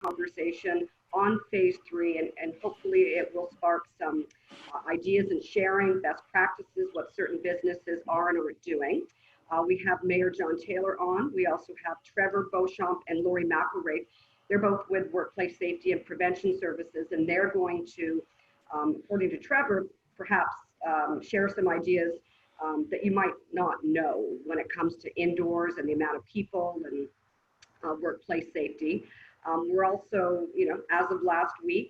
conversation on phase 3, and hopefully it will spark some ideas and sharing best practices, what certain businesses are and aren't doing. We have Mayor John Taylor on. We also have Trevor Beauchamp and Lori McElraith. They're both with Workplace Safety and Prevention Services, and they're going to, according to Trevor, perhaps share some ideas that you might not know when it comes to indoors and the amount of people and workplace safety. We're also, as of last week,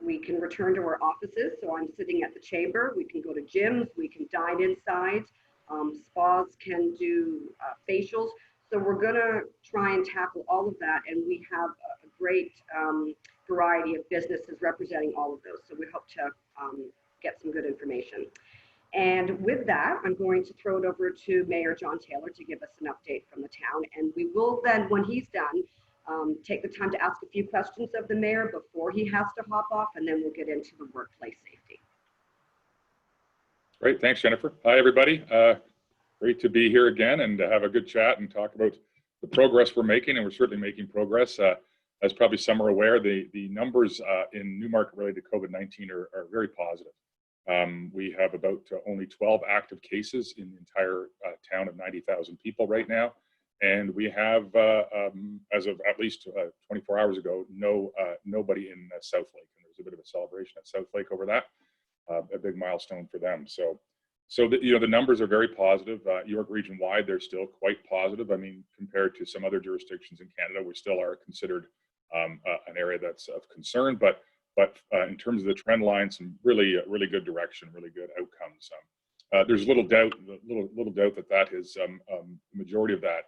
we can return to our offices. So I'm sitting at the chamber. We can go to gyms. We can dine inside. Spas can do facials. So we're going to try and tackle all of that. And we have a great variety of businesses representing all of those. So we hope to get some good information. And with that, I'm going to throw it over to Mayor John Taylor to give us an update from the town. And we will then, when he's done, take the time to ask a few questions of the mayor before he has to hop off, and then we'll get into the workplace safety. Great, thanks, Jennifer. Hi, everybody. Great to be here again and to have a good chat and talk about the progress we're making, and we're certainly making progress. As probably some are aware, the numbers in Newmarket related to COVID-19 are very positive. We have about only 12 active cases in the entire town of 90,000 people right now. And we have, as of at least 24 hours ago, nobody in South Lake. And there's a bit of a celebration at South Lake over that, a big milestone for them. So the numbers are very positive. York region-wide, they're still quite positive. I mean, compared to some other jurisdictions in Canada, we still are considered an area that's of concern. But in terms of the trend line, some really good direction, really good outcomes. There's little doubt that is the majority of that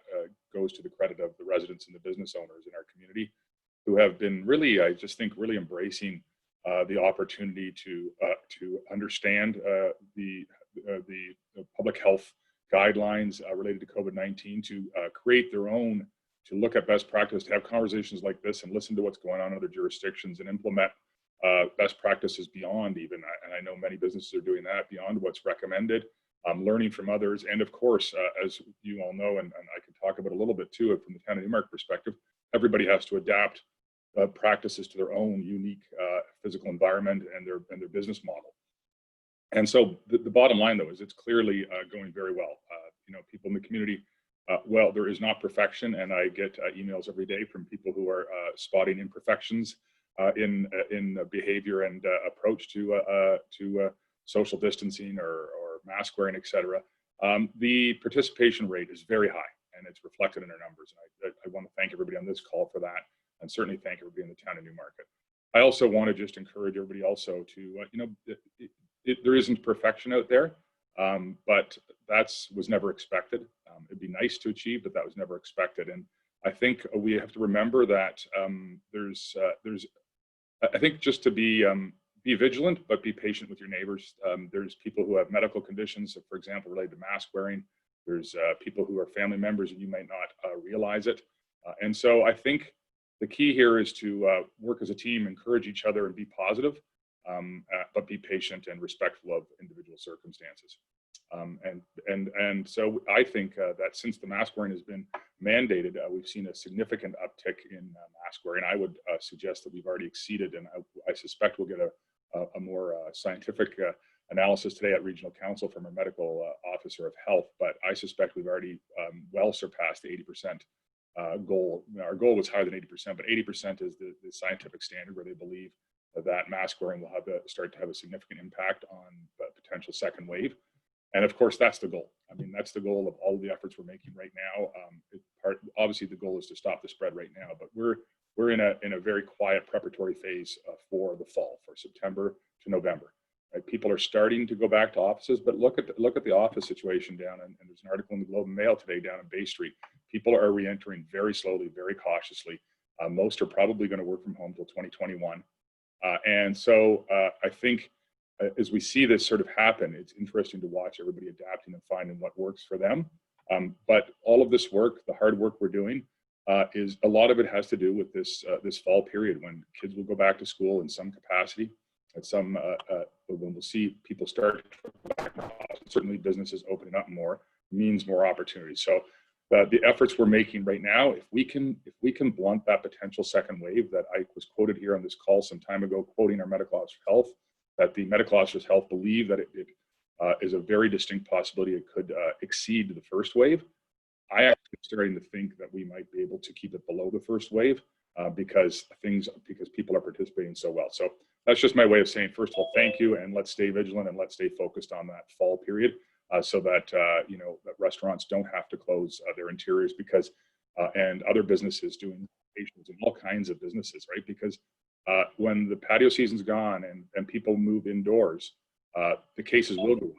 goes to the credit of the residents and the business owners in our community, who have been really, I just think, really embracing the opportunity to understand the public health guidelines related to COVID-19, to create their own, to look at best practice, to have conversations like this and listen to what's going on in other jurisdictions and implement best practices beyond even, and I know many businesses are doing that, beyond what's recommended, learning from others. And of course, as you all know, and I can talk about a little bit too from the town of Newmarket perspective, everybody has to adapt practices to their own unique physical environment and their business model. And so the bottom line, though, is it's clearly going very well. People in the community, well, there is not perfection, and I get emails every day from people who are spotting imperfections in behavior and approach to social distancing or mask wearing, etc. The participation rate is very high, and it's reflected in our numbers. And I want to thank everybody on this call for that, and certainly thank everybody in the town of Newmarket. I also want to just encourage everybody also to, there isn't perfection out there, but that was never expected. It'd be nice to achieve, but that was never expected. And I think we have to remember that I think just to be vigilant, but be patient with your neighbors. There's people who have medical conditions, for example, related to mask wearing. There's people who are family members and you might not realize it. And so I think the key here is to work as a team, encourage each other and be positive, but be patient and respectful of individual circumstances. And so I think that since the mask wearing has been mandated, we've seen a significant uptick in mask wearing. I would suggest that we've already exceeded, and I suspect we'll get a more scientific analysis today at Regional Council from our medical officer of health, but I suspect we've already well surpassed the 80% goal. Our goal was higher than 80%, but 80% is the scientific standard where they believe that mask wearing will start to have a significant impact on the potential second wave. And of course, that's the goal. I mean, that's the goal of all of the efforts we're making right now. Obviously, the goal is to stop the spread right now, but we're in a very quiet preparatory phase for the fall, for September to November. Right? People are starting to go back to offices, but look at the office situation down, and there's an article in the Globe and Mail today down in Bay Street. People are re-entering very slowly, very cautiously. Most are probably going to work from home till 2021. And so I think as we see this sort of happen, it's interesting to watch everybody adapting and finding what works for them. But all of this work, the hard work we're doing, is a lot of it has to do with this fall period when kids will go back to school in some capacity. At some, when we'll see people start to go back to office, certainly businesses opening up more means more opportunity. So the efforts we're making right now, if we can blunt that potential second wave that I was quoted here on this call some time ago, quoting our medical officer of health, that the medical officers of health believe that it is a very distinct possibility it could exceed the first wave. I actually am starting to think that we might be able to keep it below the first wave because people are participating so well. So that's just my way of saying, first of all, thank you, and let's stay vigilant and let's stay focused on that fall period so that that restaurants don't have to close their interiors because and other businesses doing patios and all kinds of businesses, right? Because when the patio season's gone and people move indoors, the cases will go up.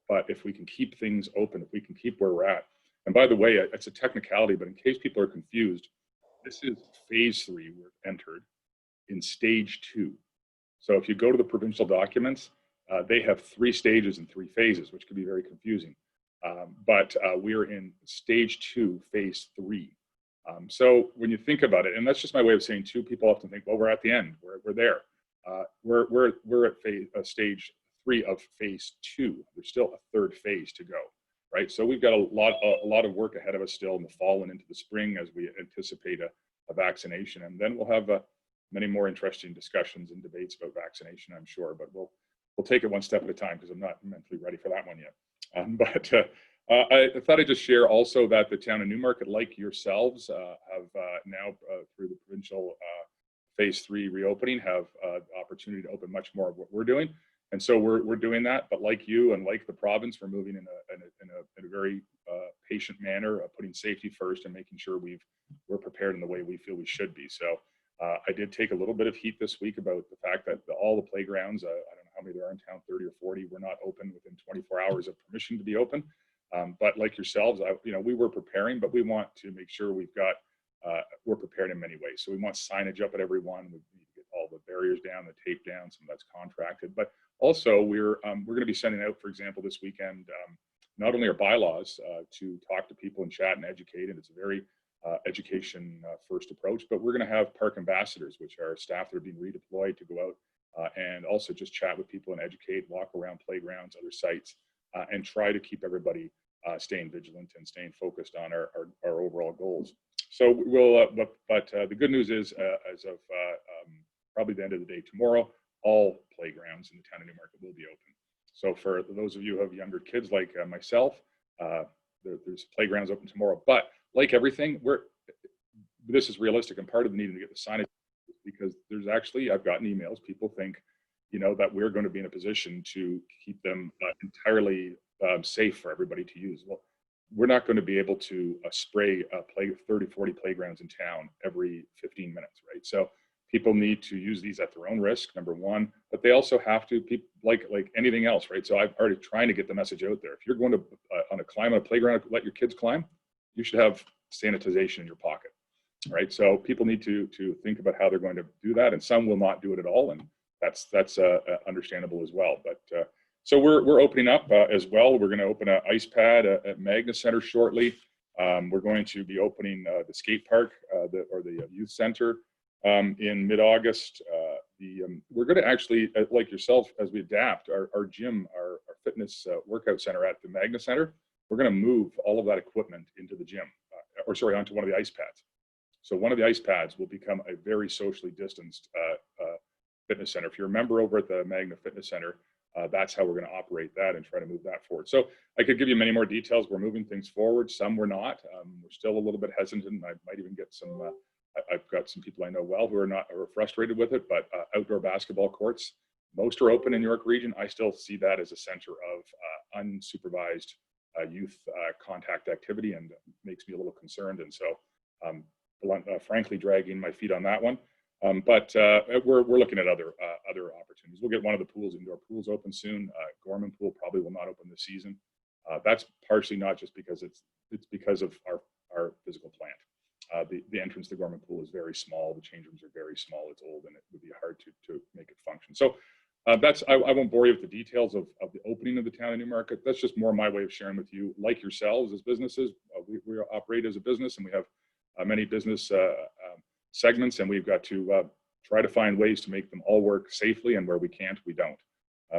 But if we can keep things open, if we can keep where we're at, and by the way, it's a technicality, but in case people are confused, this is phase 3 we're entered in stage 2. So if you go to the provincial documents, they have 3 stages and 3 phases, which can be very confusing. But we're in stage 2, phase 3. So when you think about it, and that's just my way of saying too, people often think, well, we're at the end, we're there. We're at stage 3 of phase 2. There's still a 3rd phase to go. Right, so we've got a lot of work ahead of us still in the fall and into the spring as we anticipate a vaccination, and then we'll have many more interesting discussions and debates about vaccination, I'm sure. But we'll take it one step at a time because I'm not mentally ready for that one yet. I thought I'd just share also that the town of Newmarket, like yourselves, have now through the provincial phase 3 reopening, have the opportunity to open much more of what we're doing. And so we're doing that, but like you and like the province, we're moving in a very patient manner, putting safety first and making sure we're prepared in the way we feel we should be. So I did take a little bit of heat this week about the fact that all the playgrounds, I don't know how many there are in town, 30 or 40, were not open within 24 hours of permission to be open. But like yourselves, we were preparing, but we want to make sure we're prepared in many ways. So we want signage up at every one. We need to get all the barriers down, the tape down, some of that's contracted, but also, we're going to be sending out, for example, this weekend, not only our bylaws to talk to people and chat and educate, and it's a very education first approach, but we're going to have park ambassadors, which are staff that are being redeployed to go out and also just chat with people and educate, walk around playgrounds, other sites, and try to keep everybody staying vigilant and staying focused on our overall goals. So we'll, but the good news is, as of probably the end of the day tomorrow, all playgrounds in the town of Newmarket will be open. So for those of you who have younger kids like myself, there's playgrounds open tomorrow. But like everything, this is realistic, and part of the needing to get the signage because there's actually, I've gotten emails, people think, that we're going to be in a position to keep them entirely safe for everybody to use. Well, we're not going to be able to spray 30, 40 playgrounds in town every 15 minutes, right? So people need to use these at their own risk, number one, but they also have to, like anything else, right? So I've already trying to get the message out there. If you're going to climb on a playground, let your kids climb, you should have sanitization in your pocket, right? So people need to think about how they're going to do that, and some will not do it at all, and that's understandable as well. But so we're opening up as well. We're going to open an ice pad at Magna Center shortly. We're going to be opening the skate park or the youth center in mid-August. We're going to actually, like yourself, as we adapt our gym, our fitness workout center at the Magna Center, we're going to move all of that equipment into the gym, onto one of the ice pads. So one of the ice pads will become a very socially distanced fitness center. If you remember over at the Magna Fitness Center, that's how we're going to operate that and try to move that forward. So I could give you many more details. We're moving things forward. Some we're not. We're still a little bit hesitant. I might even get some. I've got some people I know well who are frustrated with it. But outdoor basketball courts, most are open in York Region. I still see that as a center of unsupervised youth contact activity, and makes me a little concerned. And so, frankly, dragging my feet on that one. But we're looking at other opportunities. We'll get one of the indoor pools open soon. Gorman Pool probably will not open this season. That's partially not just because it's because of our physical plant. The entrance to the Gorman Pool is very small. The change rooms are very small. It's old, and it would be hard to make it function. So I won't bore you with the details of the opening of the town of Newmarket. That's just more my way of sharing with you, like yourselves as businesses. We operate as a business, and we have many business segments, and we've got to try to find ways to make them all work safely, and where we can't, we don't.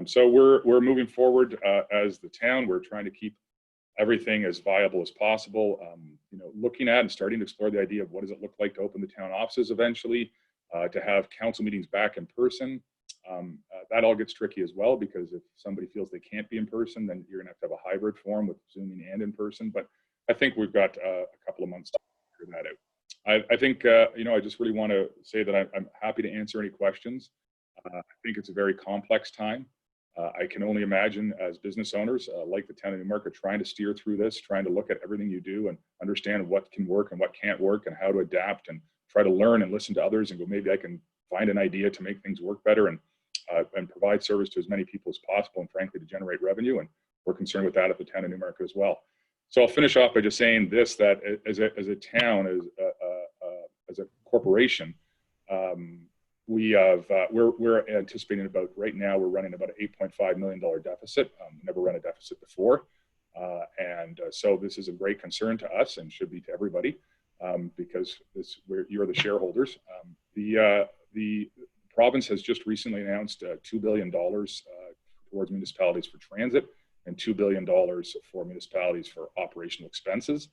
So we're moving forward as the town. We're trying to keep everything as viable as possible. Looking at and starting to explore the idea of what does it look like to open the town offices eventually, to have council meetings back in person. That all gets tricky as well, because if somebody feels they can't be in person, then you're going to have a hybrid form with Zooming and in person. But I think we've got a couple of months to figure that out. I think, I just really want to say that I'm happy to answer any questions. I think it's a very complex time. I can only imagine, as business owners, like the town of Newmarket, trying to steer through this, trying to look at everything you do and understand what can work and what can't work and how to adapt, and try to learn and listen to others and go, maybe I can find an idea to make things work better and provide service to as many people as possible, and frankly, to generate revenue. And we're concerned with that at the town of Newmarket as well. So I'll finish off by just saying this, that as a town, as a corporation, we're anticipating about, right now, we're running about an $8.5 million deficit. Never run a deficit before. So this is a great concern to us, and should be to everybody, because you're the shareholders. The province has just recently announced $2 billion towards municipalities for transit, and $2 billion for municipalities for operational expenses.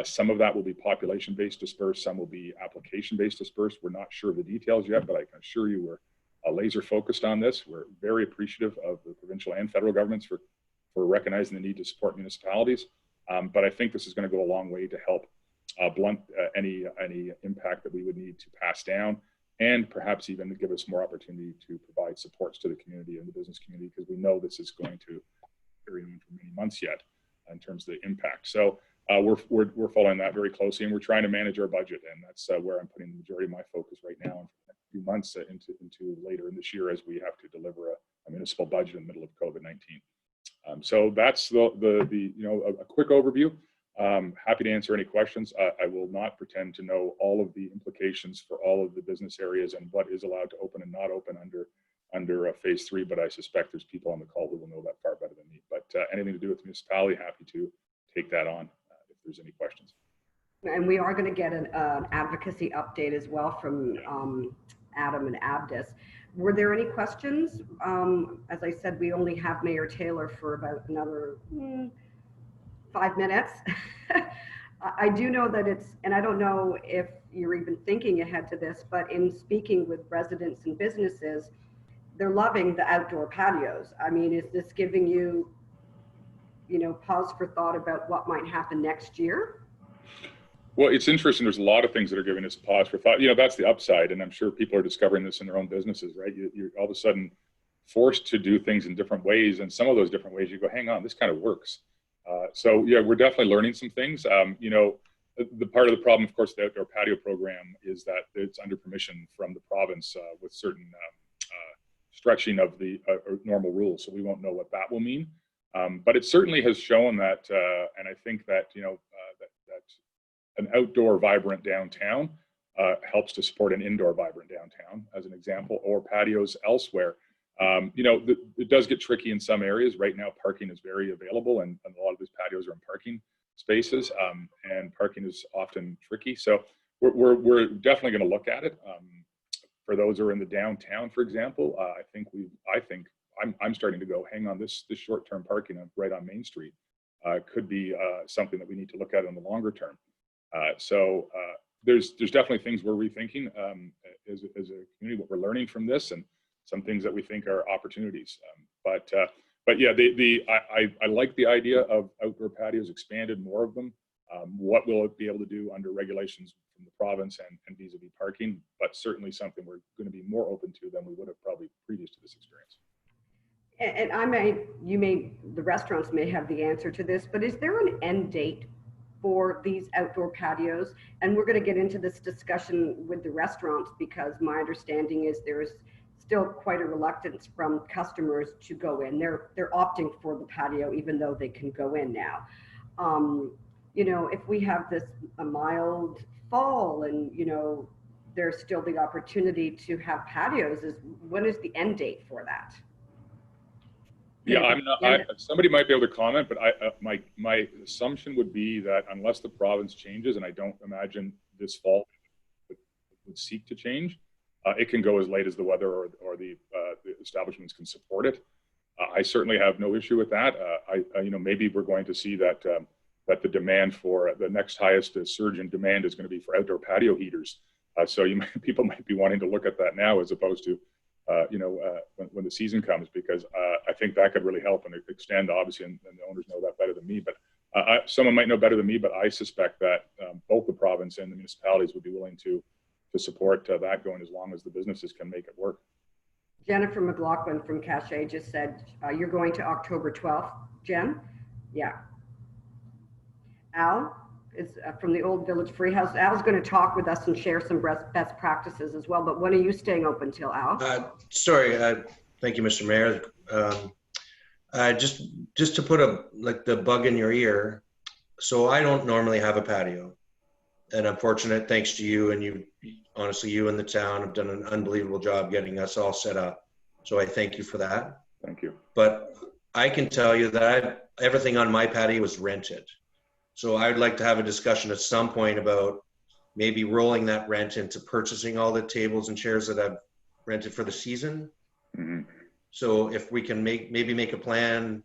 Some of that will be population-based dispersed, some will be application-based dispersed. We're not sure of the details yet, but I can assure you we're laser focused on this. We're very appreciative of the provincial and federal governments for recognizing the need to support municipalities. But I think this is going to go a long way to help blunt any impact that we would need to pass down, and perhaps even give us more opportunity to provide supports to the community and the business community, because we know this is going to carry on for many months yet in terms of the impact. So we're following that very closely, and we're trying to manage our budget, and that's where I'm putting the majority of my focus right now, and for a few months into later in this year, as we have to deliver a municipal budget in the middle of COVID-19. So that's a quick overview. Happy to answer any questions. I will not pretend to know all of the implications for all of the business areas and what is allowed to open and not open under phase 3, but I suspect there's people on the call who will know that far better than me. But anything to do with the municipality, happy to take that on if there's any questions. And we are going to get an advocacy update as well from Adam and Abdus. Were there any questions? As I said, we only have Mayor Taylor for about another 5 minutes. I do know that and I don't know if you're even thinking ahead to this, but in speaking with residents and businesses, they're loving the outdoor patios. I mean, is this giving you, pause for thought about what might happen next year? Well, it's interesting. There's a lot of things that are giving us pause for thought. That's the upside, and I'm sure people are discovering this in their own businesses, right? You're all of a sudden forced to do things in different ways, and some of those different ways you go, hang on, this kind of works. So yeah, we're definitely learning some things. The part of the problem, of course, the outdoor patio program is that it's under permission from the province with certain stretching of the normal rules. So we won't know what that will mean. But it certainly has shown that, and I think that, that an outdoor vibrant downtown helps to support an indoor vibrant downtown, as an example, or patios elsewhere. It does get tricky in some areas. Right now, parking is very available, and a lot of these patios are in parking spaces, and parking is often tricky. So we're definitely going to look at it. For those who are in the downtown, for example, I think I'm starting to go, hang on, this short-term parking right on Main Street could be something that we need to look at in the longer term. So there's definitely things we're rethinking as a community, what we're learning from this, and some things that we think are opportunities. But yeah, I like the idea of outdoor patios, expanded more of them. What will it be able to do under regulations from the province and vis-a-vis parking? But certainly something we're going to be more open to than we would have probably previous to this experience. And the restaurants may have the answer to this, but is there an end date for these outdoor patios? And we're going to get into this discussion with the restaurants, because my understanding is there's still quite a reluctance from customers to go in. They're opting for the patio, even though they can go in now. If we have a mild fall, and there's still the opportunity to have patios, when is the end date for that? Yeah, somebody might be able to comment, but my assumption would be that unless the province changes, and I don't imagine this fall would seek to change, it can go as late as the weather or the establishments can support it. I certainly have no issue with that. Maybe we're going to see that that the demand for the next highest surge in demand is going to be for outdoor patio heaters. So people might be wanting to look at that now as opposed to when the season comes, because I think that could really help and extend, obviously, and the owners know that better than me. But someone might know better than me, but I suspect that both the province and the municipalities would be willing to support that going, as long as the businesses can make it work. Jennifer McLaughlin from Cachet just said, you're going to October 12th, Jen? Yeah. Al is from the Old Village Free House. Al's going to talk with us and share some best practices as well. But when are you staying open till, Al? Thank you, Mr. Mayor. Just to put the bug in your ear. So I don't normally have a patio, and I'm fortunate, thanks to you, and you and the town have done an unbelievable job getting us all set up. So I thank you for that. Thank you. But I can tell you that everything on my patio is rented. So I'd like to have a discussion at some point about maybe rolling that rent into purchasing all the tables and chairs that I've rented for the season. Mm-hmm. So if we can maybe make a plan,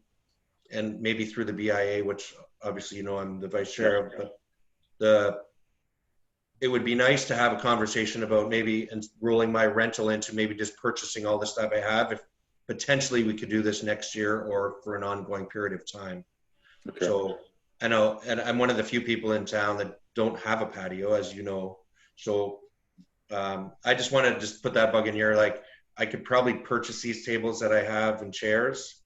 and maybe through the BIA, which obviously I'm the vice chair of, but it would be nice to have a conversation about maybe rolling my rental into maybe just purchasing all the stuff I have. If potentially we could do this next year or for an ongoing period of time. Okay. So I know, and I'm one of the few people in town that don't have a patio, as you know. So I just want to just put that bug in your ear. Like, I could probably purchase these tables that I have and chairs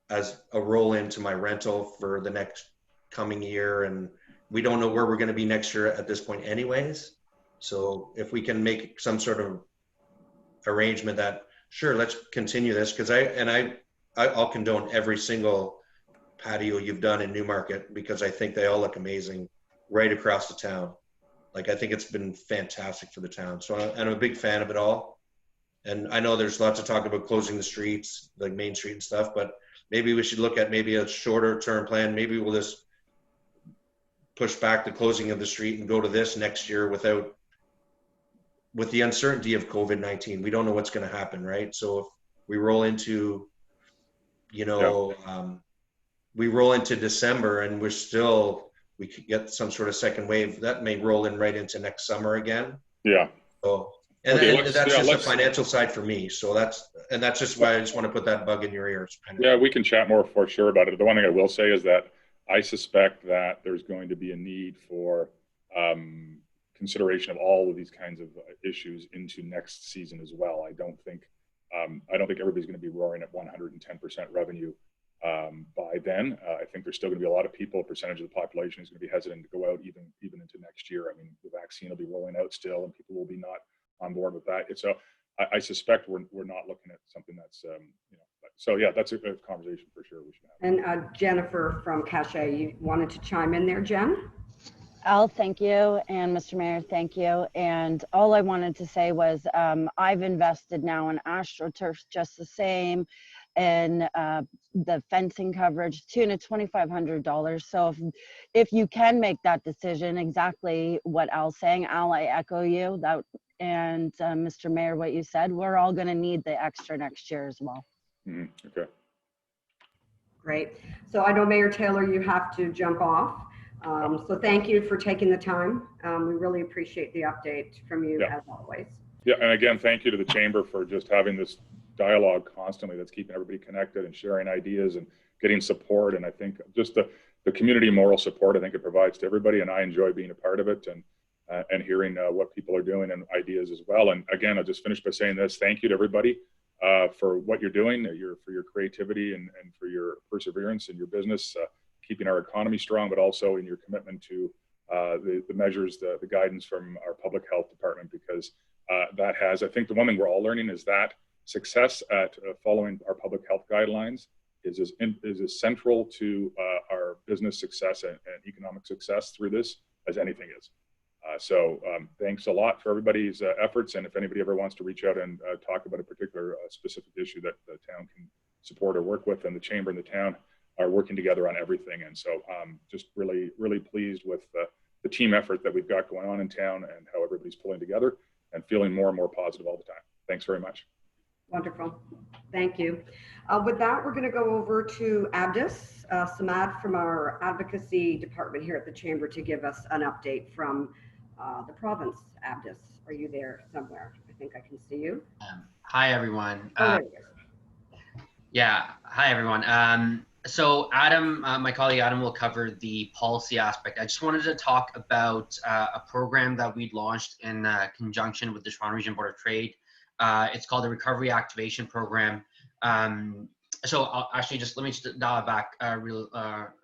as a roll into my rental for the next coming year. And we don't know where we're going to be next year at this point anyways. So if we can make some sort of arrangement that, sure, let's continue this, because I'll condone every single patio you've done in Newmarket, because I think they all look amazing right across the town. Like, I think it's been fantastic for the town. So I'm a big fan of it all. And I know there's lots of talk about closing the streets, like Main Street and stuff, but maybe we should look at maybe a shorter term plan. Maybe we'll just push back the closing of the street and go to this next year with the uncertainty of COVID-19. We don't know what's going to happen, right? So if we roll into, we roll into December and we could get some sort of second wave, that may roll in right into next summer again. Yeah. So, that's just the financial side for me. So that's just why I just want to put that bug in your ears. Yeah, we can chat more for sure about it. The one thing I will say is that I suspect that there's going to be a need for consideration of all of these kinds of issues into next season as well. I don't think everybody's going to be roaring at 110% revenue by then. I think there's still going to be a lot of people, a percentage of the population is going to be hesitant to go out even into next year. I mean, the vaccine will be rolling out still, and people will be not on board with that. So I suspect we're not looking at something that's so yeah, that's a conversation for sure we should have. And Jennifer from Cachet, you wanted to chime in there, Jen? Al, thank you, and Mr. Mayor, thank you. And all I wanted to say was I've invested now in AstroTurf just the same, and the fencing coverage tune of $2,500. So if you can make that decision, exactly what Al's saying, Al, I echo you, that, and Mr. Mayor, what you said, we're all going to need the extra next year as well. Mm-hmm. Okay. Great. So I know Mayor Taylor, you have to jump off. So thank you for taking the time. We really appreciate the update from you as always. Yeah, and again, thank you to the Chamber for just having this dialogue constantly that's keeping everybody connected and sharing ideas and getting support. And I think just the community moral support, I think it provides to everybody, and I enjoy being a part of it and hearing what people are doing and ideas as well. And again, I'll just finish by saying this: thank you to everybody for what you're doing, for your creativity and for your perseverance in your business, keeping our economy strong, but also in your commitment to the measures, the guidance from our public health department, because that has, I think the one thing we're all learning is that success at following our public health guidelines is as central to our business success and economic success through this as anything is. So thanks a lot for everybody's efforts. And if anybody ever wants to reach out and talk about a particular specific issue that the town can support or work with, and the Chamber and the town are working together on everything. And so just really, really pleased with the team effort that we've got going on in town and how everybody's pulling together and feeling more and more positive all the time. Thanks very much. Wonderful. Thank you. With that, we're going to go over to Abdus Samad from our advocacy department here at the Chamber to give us an update from the province. Abdus, are you there somewhere? I think I can see you. Hi, everyone. Oh, there he is. Yeah, hi, everyone. So Adam, my colleague Adam will cover the policy aspect. I just wanted to talk about a program that we launched in conjunction with the Toronto Region Board of Trade. It's called the Recovery Activation Program. So I'll actually let me just dial it back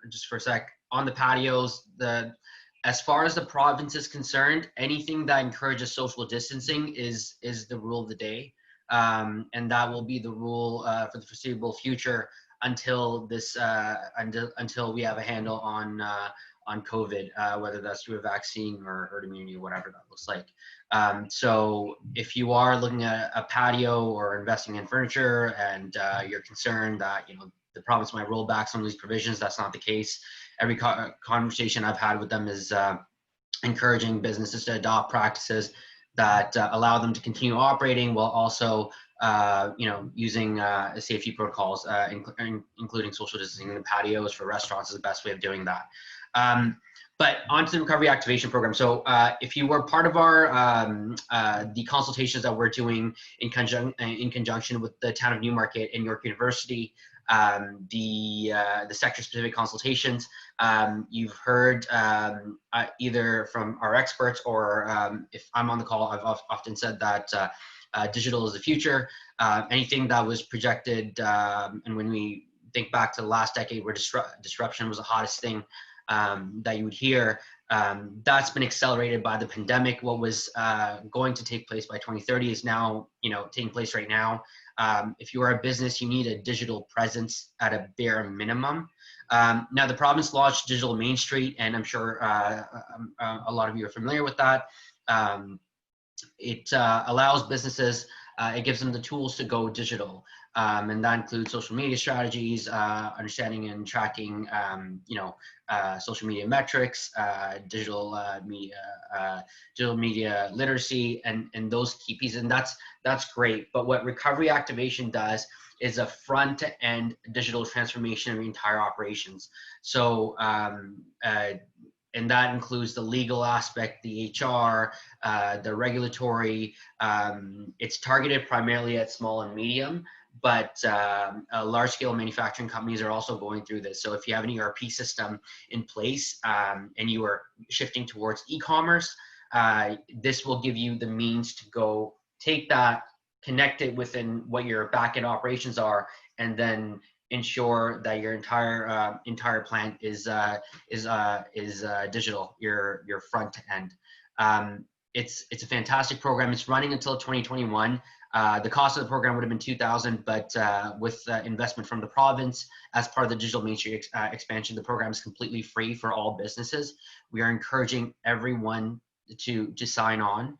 just for a sec. On the patios, as far as the province is concerned, anything that encourages social distancing is the rule of the day. And that will be the rule for the foreseeable future until until we have a handle on COVID, whether that's through a vaccine or herd immunity, whatever that looks like. So if you are looking at a patio or investing in furniture and you're concerned that the province might roll back some of these provisions, that's not the case. Every conversation I've had with them is encouraging businesses to adopt practices that allow them to continue operating while also, using safety protocols, including social distancing in the patios for restaurants is the best way of doing that. But onto the Recovery Activation Program. So if you were part of the consultations that we're doing in conjunction with the town of Newmarket and York University, the sector-specific consultations, you've heard either from our experts or if I'm on the call, I've often said that digital is the future. Anything that was projected, and when we think back to the last decade where disruption was the hottest thing that you would hear, that's been accelerated by the pandemic. What was going to take place by 2030 is now, taking place right now. If you are a business, you need a digital presence at a bare minimum. Now, the province launched Digital Main Street, and I'm sure a lot of you are familiar with that. It allows businesses, it gives them the tools to go digital. And that includes social media strategies, understanding and tracking, social media metrics, digital media literacy, and those key pieces. And that's great. But what Recovery Activation does is a front-to-end digital transformation of the entire operations. So, and that includes the legal aspect, the HR, the regulatory. It's targeted primarily at small and medium, but large-scale manufacturing companies are also going through this. So if you have an ERP system in place and you are shifting towards e-commerce, this will give you the means to go take that, connect it within what your back-end operations are, and then ensure that your entire plant is digital, your front to end. It's a fantastic program. It's running until 2021. The cost of the program would have been $2,000, but with investment from the province as part of the Digital Main Street expansion, the program is completely free for all businesses. We are encouraging everyone to sign on.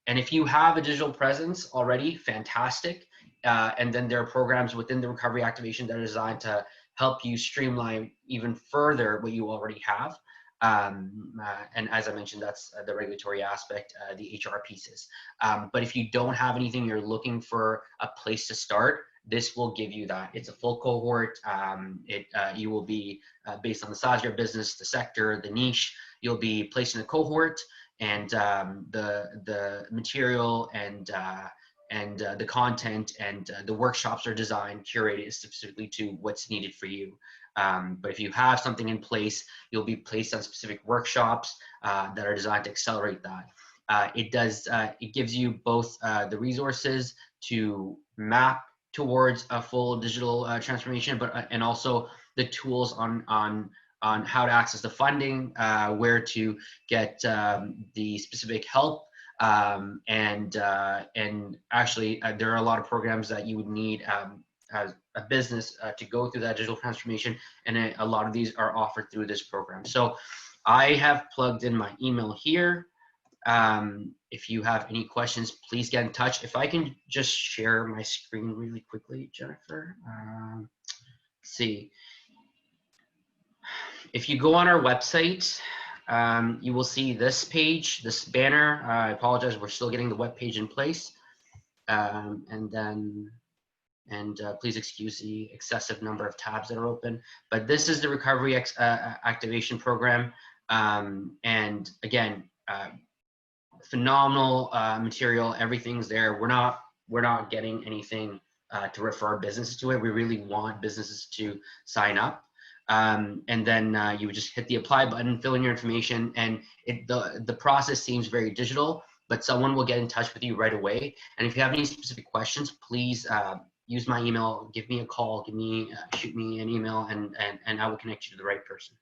And if you have a digital presence already, fantastic. And then there are programs within the Recovery Activation that are designed to help you streamline even further what you already have. And as I mentioned, that's the regulatory aspect, the HR pieces. But if you don't have anything, you're looking for a place to start, this will give you that. It's a full cohort. You will be based on the size of your business, the sector, the niche, you'll be placed in a cohort, and the material and the content and the workshops are designed, curated specifically to what's needed for you. But if you have something in place, you'll be placed on specific workshops that are designed to accelerate that. It gives you both the resources to map towards a full digital transformation, and also the tools on how to access the funding, where to get the specific help. And actually, there are a lot of programs that you would need as a business to go through that digital transformation, and a lot of these are offered through this program. So I have plugged in my email here. If you have any questions, please get in touch. If I can just share my screen really quickly, Jennifer. Let's see. If you go on our website, you will see this page, this banner. I apologize, we're still getting the web page in place. Please excuse the excessive number of tabs that are open. But this is the recovery activation program. And again, phenomenal material. Everything's there. We're not getting anything to refer businesses to it. We really want businesses to sign up. And then you would just hit the apply button, fill in your information, and the process seems very digital, but someone will get in touch with you right away. And if you have any specific questions, please use my email, give me a call, shoot me an email, and I will connect you to the right person.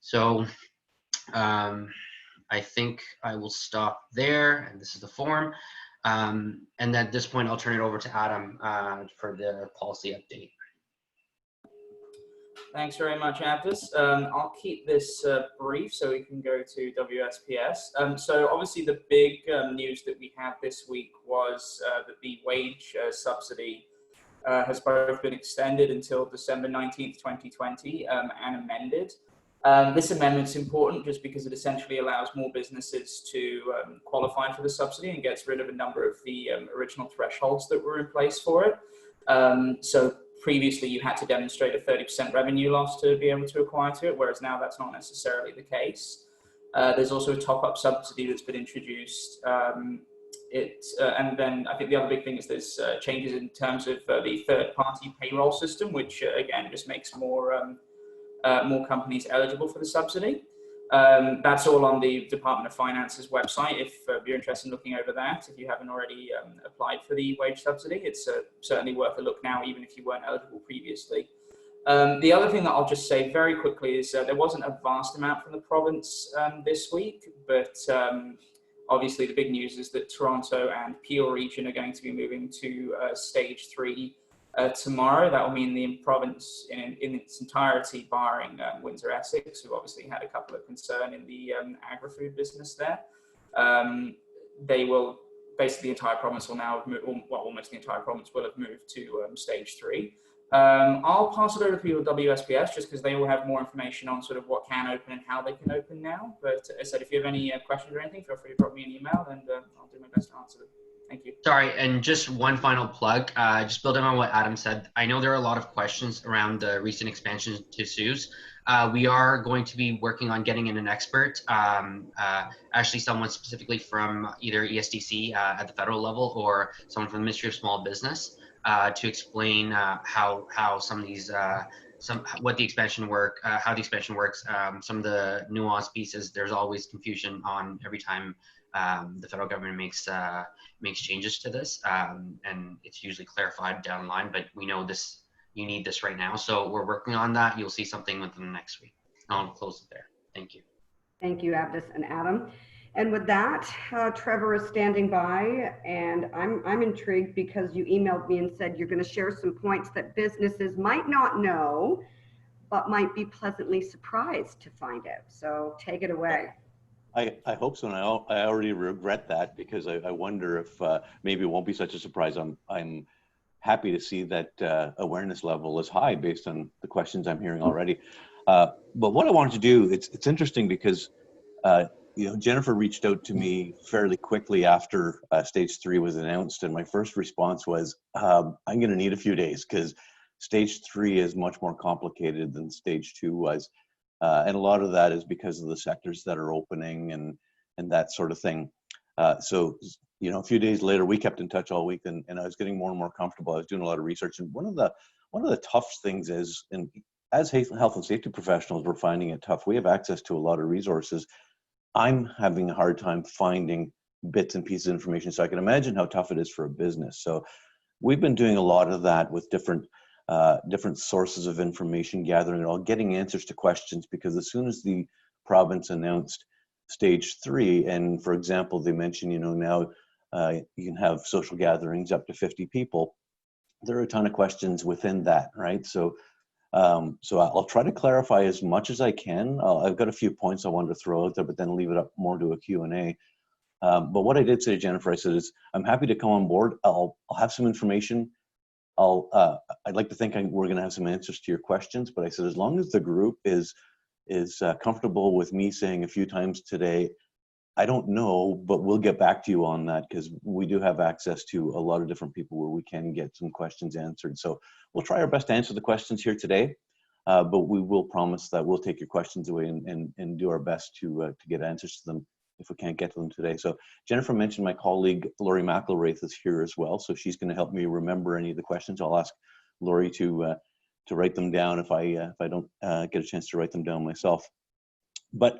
So I think I will stop there, and this is the form. And at this point, I'll turn it over to Adam for the policy update. Thanks very much, Abdus. I'll keep this brief so we can go to WSPS. So obviously the big news that we had this week was that the wage subsidy has both been extended until December 19th, 2020 and amended. This amendment's important just because it essentially allows more businesses to qualify for the subsidy and gets rid of a number of the original thresholds that were in place for it. So previously you had to demonstrate a 30% revenue loss to be able to acquire to it, whereas now that's not necessarily the case. There's also a top-up subsidy that's been introduced. And then I think the other big thing is there's changes in terms of the third-party payroll system, which again just makes more companies eligible for the subsidy. That's all on the Department of Finance's website if you're interested in looking over that. If you haven't already applied for the wage subsidy, it's certainly worth a look now, even if you weren't eligible previously. The other thing that I'll just say very quickly is there wasn't a vast amount from the province this week, but obviously the big news is that Toronto and Peel region are going to be moving to stage 3 tomorrow. That will mean the province in its entirety, barring Windsor Essex, who obviously had a couple of concern in the agri-food business there. They will, basically the entire province will now have moved, well, almost the entire province will have moved to stage 3. I'll pass it over to people at WSPS just because they will have more information on sort of what can open and how they can open now. But as I said, if you have any questions or anything, feel free to drop me an email and I'll do my best to answer them. Thank you. Sorry, and just one final plug, just building on what Adam said. I know there are a lot of questions around the recent expansion to SUS. We are going to be working on getting in an expert, actually someone specifically from either ESDC at the federal level or someone from the Ministry of Small Business to explain how some of these, what the expansion work, how the expansion works, some of the nuanced pieces. There's always confusion on every time the federal government makes changes to this, and it's usually clarified down the line, but we know this, you need this right now. So we're working on that. You'll see something within the next week. I'll close it there. Thank you. Thank you, Abdus and Adam. And with that, Trevor is standing by, and I'm intrigued because you emailed me and said you're going to share some points that businesses might not know, but might be pleasantly surprised to find out. So take it away. I hope so, and I already regret that because I wonder if maybe it won't be such a surprise. I'm happy to see that awareness level is high based on the questions I'm hearing already. But what I wanted to do, it's interesting because you know, Jennifer reached out to me fairly quickly after stage 3 was announced, and my first response was, I'm going to need a few days because stage 3 is much more complicated than stage 2 was. And a lot of that is because of the sectors that are opening and that sort of thing. So, you know, a few days later, we kept in touch all week, and I was getting more and more comfortable. I was doing a lot of research, and one of the tough things is, and as health and safety professionals, we're finding it tough. We have access to a lot of resources. I'm having a hard time finding bits and pieces of information, so I can imagine how tough it is for a business. So we've been doing a lot of that with different sources of information gathering and all, getting answers to questions, because as soon as the province announced stage 3, and for example, they mentioned, you know, now you can have social gatherings up to 50 people, there are a ton of questions within that, right? So so I'll try to clarify as much as I can. I've got a few points I wanted to throw out there, but then leave it up more to a Q&A. But what I did say to Jennifer, I said, I'm happy to come on board. I'll have some information. I'd like to think we're going to have some answers to your questions, but I said, as long as the group is comfortable with me saying a few times today, I don't know, but we'll get back to you on that because we do have access to a lot of different people where we can get some questions answered. So we'll try our best to answer the questions here today, but we will promise that we'll take your questions away and do our best to get answers to them if we can't get to them today. So Jennifer mentioned my colleague Lori McElwraith is here as well, so she's going to help me remember any of the questions. I'll ask Lori to write them down if I don't get a chance to write them down myself. But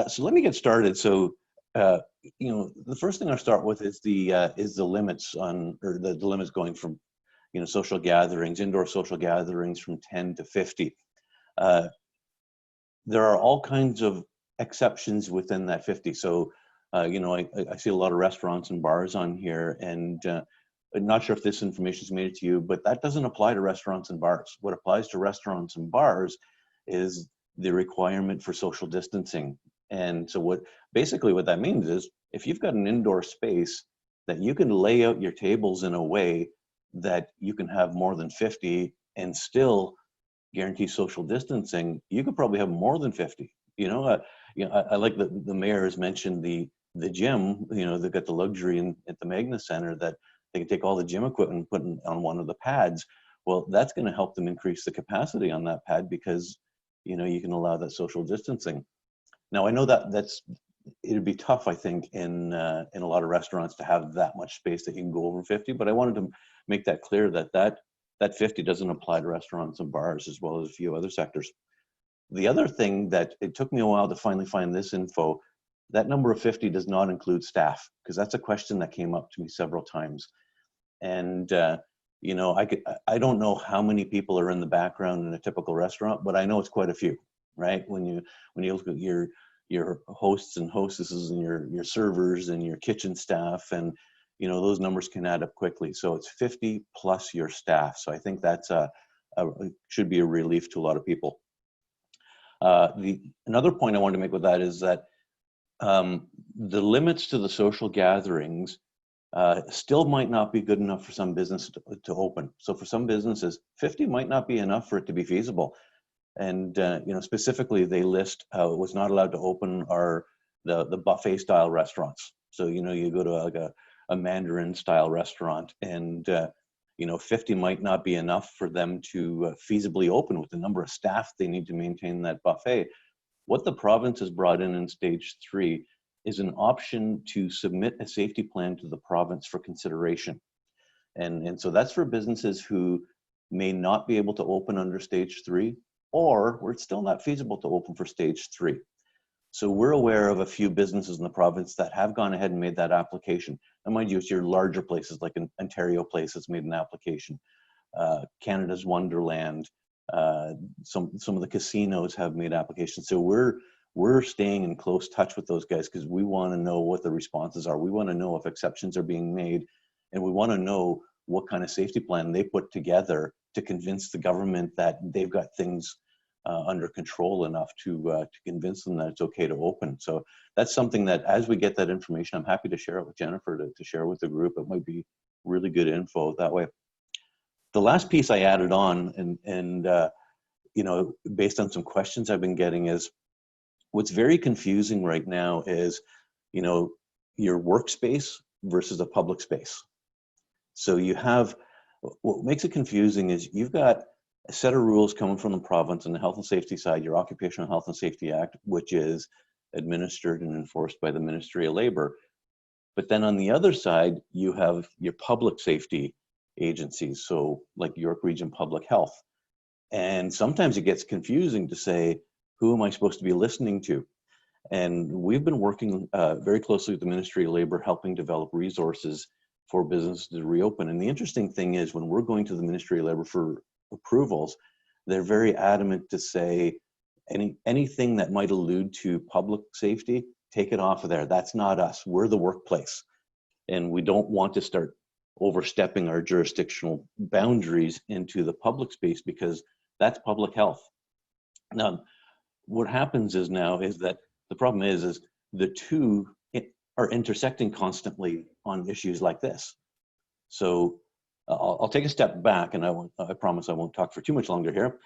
so let me get started. So you know, the first thing I'll start with is the limits on, or the limits going from, you know, social gatherings, indoor social gatherings from 10 to 50. There are all kinds of exceptions within that 50. So, you know, I see a lot of restaurants and bars on here, and I'm not sure if this information is made to you, but that doesn't apply to restaurants and bars. What applies to restaurants and bars is the requirement for social distancing. And so basically what that means is if you've got an indoor space that you can lay out your tables in a way that you can have more than 50 and still guarantee social distancing, you could probably have more than 50. You know, I like the mayor has mentioned the gym. You know, they've got the luxury at the Magna Center that they can take all the gym equipment and put it on one of the pads. Well, that's going to help them increase the capacity on that pad because, you know, you can allow that social distancing. Now, I know it'd be tough, I think, in a lot of restaurants to have that much space that you can go over 50, but I wanted to make that clear that 50 doesn't apply to restaurants and bars as well as a few other sectors. The other thing that it took me a while to finally find this info, that number of 50 does not include staff, because that's a question that came up to me several times. And, you know, I don't know how many people are in the background in a typical restaurant, but I know it's quite a few, right? When you look at your hosts and hostesses and your servers and your kitchen staff, and you know, those numbers can add up quickly. So it's 50 plus your staff. So I think that's should be a relief to a lot of people. Another point I wanted to make with that is that the limits to the social gatherings still might not be good enough for some businesses to open. So for some businesses, 50 might not be enough for it to be feasible. And you know, specifically, they list what's not allowed to open are the buffet style restaurants. So you know, you go to like a Mandarin style restaurant, and you know, 50 might not be enough for them to feasibly open with the number of staff they need to maintain that buffet. What the province has brought in stage 3 is an option to submit a safety plan to the province for consideration, and so that's for businesses who may not be able to open under stage 3, or where it's still not feasible to open for stage 3. So we're aware of a few businesses in the province that have gone ahead and made that application. And mind you, it's your larger places like in Ontario Place has made an application. Canada's Wonderland, some of the casinos have made applications. So we're staying in close touch with those guys because we want to know what the responses are. We want to know if exceptions are being made, and we want to know what kind of safety plan they put together to convince the government that they've got things under control enough to convince them that it's okay to open. So that's something that as we get that information, I'm happy to share it with Jennifer to share with the group. It might be really good info that way. The last piece I added on, and you know, based on some questions I've been getting, is what's very confusing right now is, you know, your workspace versus a public space. So you have, what makes it confusing is you've got a set of rules coming from the province on the health and safety side, your Occupational Health and Safety Act, which is administered and enforced by the Ministry of Labor. But then on the other side, you have your public safety agencies, so like York Region Public Health. And sometimes it gets confusing to say, who am I supposed to be listening to? And we've been working very closely with the Ministry of Labor, helping develop resources for businesses to reopen. And the interesting thing is when we're going to the Ministry of Labor for approvals, they're very adamant to say anything that might allude to public safety, take it off of there. That's not us. We're the workplace. And we don't want to start overstepping our jurisdictional boundaries into the public space because that's public health. Now, what happens is that the problem is the two are intersecting constantly on issues like this. So I'll take a step back, and I promise I won't talk for too much longer here.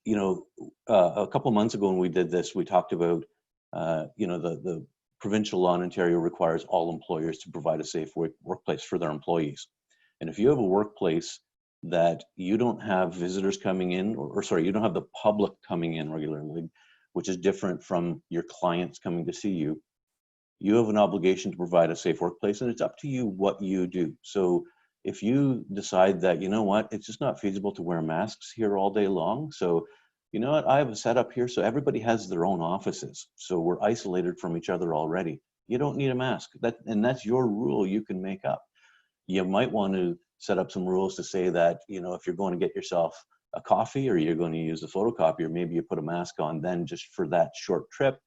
You know, a couple months ago when we did this, we talked about, you know, the provincial law in Ontario requires all employers to provide a safe workplace for their employees. And if you have a workplace that you don't have visitors coming in, or sorry, you don't have the public coming in regularly, which is different from your clients coming to see you, you have an obligation to provide a safe workplace, and it's up to you what you do. So if you decide that, you know what, it's just not feasible to wear masks here all day long, so you know what, I have a setup here so everybody has their own offices, so we're isolated from each other already. You don't need a mask, and that's your rule you can make up. You might want to set up some rules to say that, you know, if you're going to get yourself a coffee or you're going to use a photocopier, maybe you put a mask on then just for that short trip,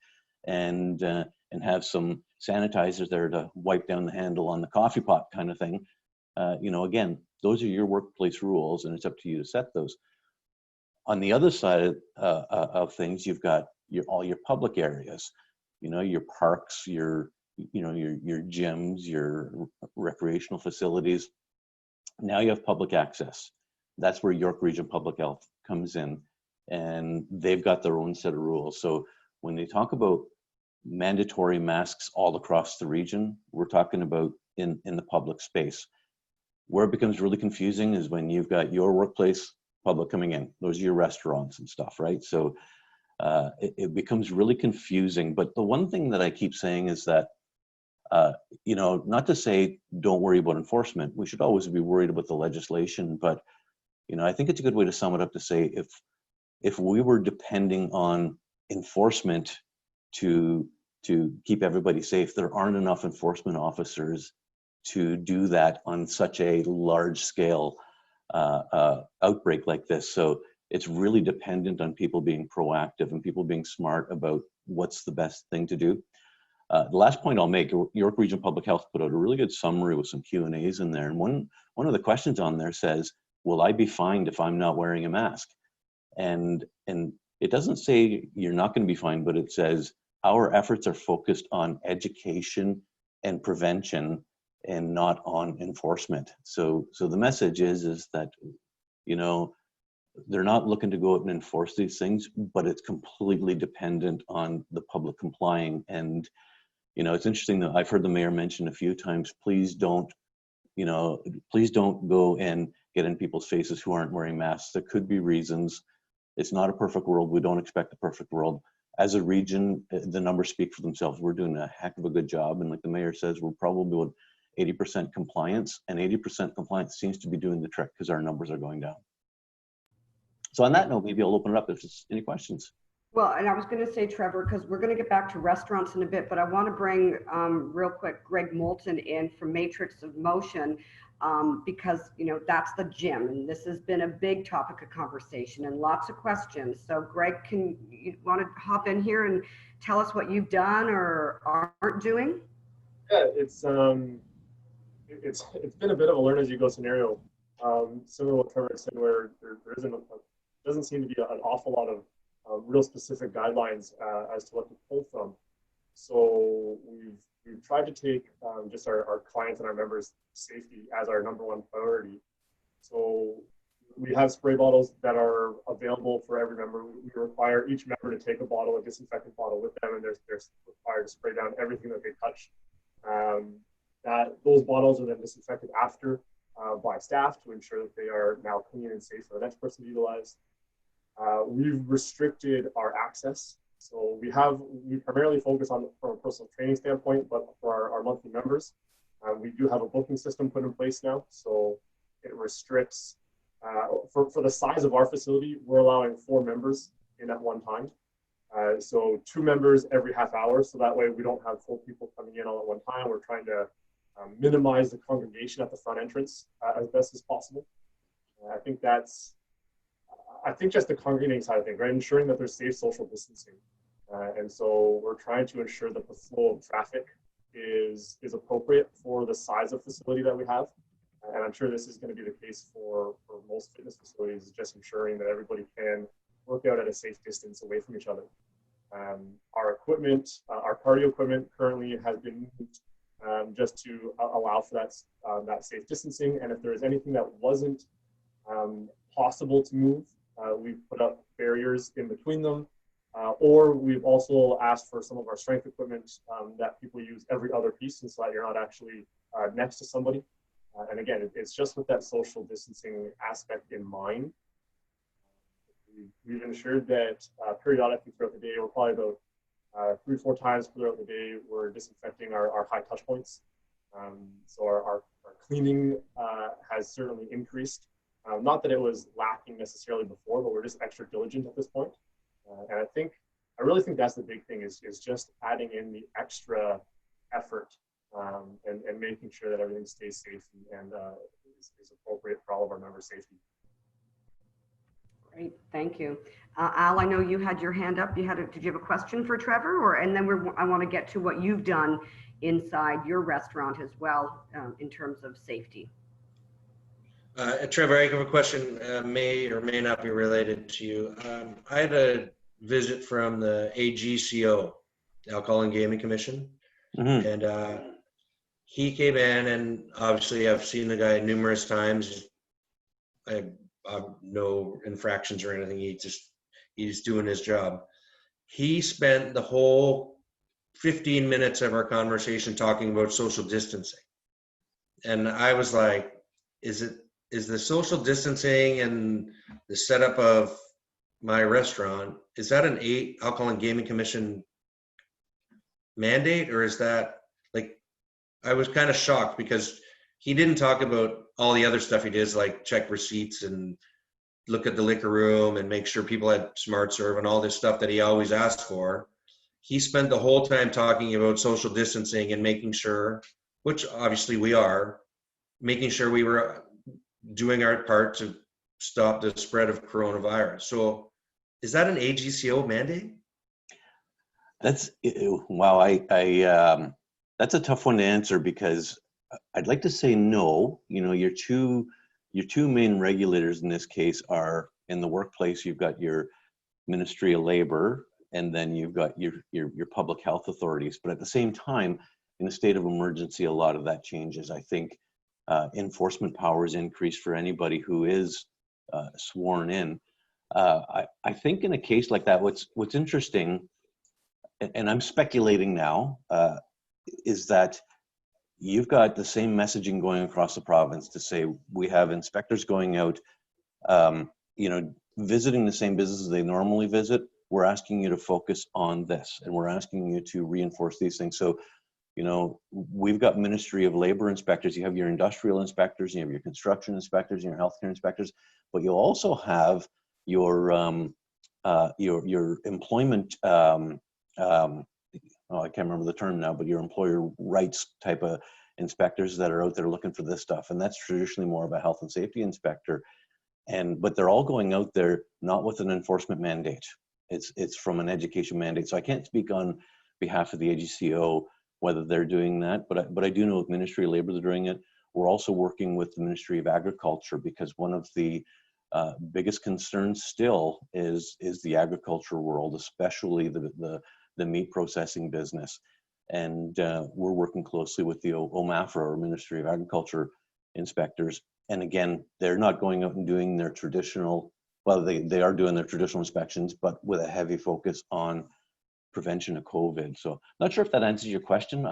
and have some sanitizers there to wipe down the handle on the coffee pot kind of thing. You know, again, those are your workplace rules, and it's up to you to set those. On the other side of things, you've got all your public areas, you know, your parks, your gyms, your recreational facilities. Now you have public access. That's where York Region Public Health comes in, and they've got their own set of rules. So when they talk about mandatory masks all across the region, we're talking about in the public space. Where it becomes really confusing is when you've got your workplace public coming in. Those are your restaurants and stuff, right? So it becomes really confusing. But the one thing that I keep saying is that, you know, not to say don't worry about enforcement. We should always be worried about the legislation. But, you know, I think it's a good way to sum it up to say if we were depending on enforcement to keep everybody safe, there aren't enough enforcement officers to do that on such a large scale outbreak like this. So it's really dependent on people being proactive and people being smart about what's the best thing to do. The last point I'll make, York Region Public Health put out a really good summary with some Q&As in there. And one of the questions on there says, will I be fined if I'm not wearing a mask? And it doesn't say you're not going to be fined, but it says our efforts are focused on education and prevention and not on enforcement. So the message is that, you know, they're not looking to go out and enforce these things, but it's completely dependent on the public complying. And, you know, it's interesting that I've heard the mayor mention a few times, please don't go and get in people's faces who aren't wearing masks. There could be reasons. It's not a perfect world. We don't expect a perfect world. As a region, the numbers speak for themselves. We're doing a heck of a good job. And like the mayor says, we're probably about 80% compliance, and 80% compliance seems to be doing the trick because our numbers are going down. So on that note, maybe I'll open it up if there's any questions. Well, and I was going to say, Trevor, because we're going to get back to restaurants in a bit, but I want to bring real quick Greg Moulton in from Matrix of Motion, because, you know, that's the gym, and this has been a big topic of conversation and lots of questions. So Greg, you want to hop in here and tell us what you've done or aren't doing? Yeah, it's been a bit of a learn as you go scenario. Similar to what Trevor said, where there doesn't seem to be an awful lot of real specific guidelines as to what to pull from. So we've tried to take just our clients and our members' safety as our #1 priority. So we have spray bottles that are available for every member. We require each member to take a disinfectant bottle with them, and they're required to spray down everything that they touch. Those bottles are then disinfected after by staff to ensure that they are now clean and safe for the next person to utilize. We've restricted our access. So we primarily focus on from a personal training standpoint, but for our monthly members, we do have a booking system put in place now. So it restricts, for the size of our facility, we're allowing 4 members in at one time. So 2 members every half hour. So that way we don't have 4 people coming in all at one time. We're trying to minimize the congregation at the front entrance as best as possible. I think just the congregating side of things, right? Ensuring that there's safe social distancing. And so we're trying to ensure that the flow of traffic is appropriate for the size of facility that we have. And I'm sure this is going to be the case for most fitness facilities, just ensuring that everybody can work out at a safe distance away from each other. Our equipment, our cardio equipment currently has been moved just to allow for that safe distancing. And if there is anything that wasn't possible to move, we've put up barriers in between them Or we've also asked for some of our strength equipment that people use every other piece, and so that you're not actually next to somebody. And again, it's just with that social distancing aspect in mind. We've ensured that periodically throughout the day, we're probably about 3 or 4 times throughout the day, we're disinfecting our high touch points. So our cleaning has certainly increased. Not that it was lacking necessarily before, but we're just extra diligent at this point. And I really think that's the big thing is just adding in the extra effort and making sure that everything stays safe and is appropriate for all of our members' safety. Great, thank you. Al, I know you had your hand up. Did you have a question for Trevor? And then I want to get to what you've done inside your restaurant as well in terms of safety. Trevor, I have a question, may or may not be related to you. I had a visit from the AGCO, Alcohol and Gaming Commission, and he came in, and obviously I've seen the guy numerous times. I have no infractions or anything. He's doing his job. He spent the whole 15 minutes of our conversation talking about social distancing. And I was like, is the social distancing and the setup of my restaurant, is that an Alcohol and Gaming Commission mandate, or is that, like, I was kind of shocked because he didn't talk about all the other stuff he does, like check receipts and look at the liquor room and make sure people had smart serve and all this stuff that he always asks for. He spent the whole time talking about social distancing and making sure, which obviously we are, making sure we were doing our part to stop the spread of coronavirus. So is that an AGCO mandate? That's, wow, that's a tough one to answer because I'd like to say no. You know, your two main regulators in this case are in the workplace. You've got your Ministry of Labor, and then you've got your public health authorities. But at the same time, in a state of emergency, a lot of that changes. I think enforcement powers increase for anybody who is sworn in. I think in a case like that, what's interesting, and I'm speculating now, is that you've got the same messaging going across the province to say we have inspectors going out, visiting the same businesses they normally visit. We're asking you to focus on this, and we're asking you to reinforce these things. So, we've got Ministry of Labor inspectors. You have your industrial inspectors, you have your construction inspectors, and your healthcare inspectors, but you also have your employment. I can't remember the term now, but your employer rights type of inspectors that are out there looking for this stuff. And that's traditionally more of a health and safety inspector. But they're all going out there not with an enforcement mandate. It's from an education mandate. So I can't speak on behalf of the AGCO whether they're doing that, but I do know with Ministry of Labor they're doing it. We're also working with the Ministry of Agriculture because one of the biggest concerns still is the agricultural world, especially the meat processing business. And we're working closely with the OMAFRA, or Ministry of Agriculture inspectors. And again, they're not going out and doing their traditional, well, they are doing their traditional inspections, but with a heavy focus on prevention of COVID. So not sure if that answers your question.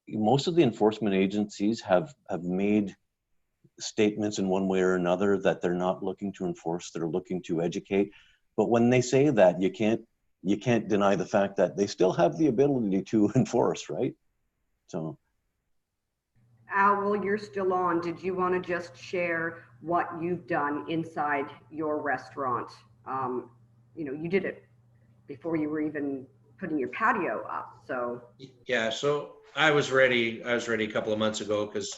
Most of the enforcement agencies have made statements in one way or another that they're not looking to enforce, they're looking to educate. But when they say that, you can't deny the fact that they still have the ability to enforce, right? So. Al, while you're still on, did you want to just share what you've done inside your restaurant? You did it before you were even putting your patio up. So yeah, so I was ready a couple of months ago because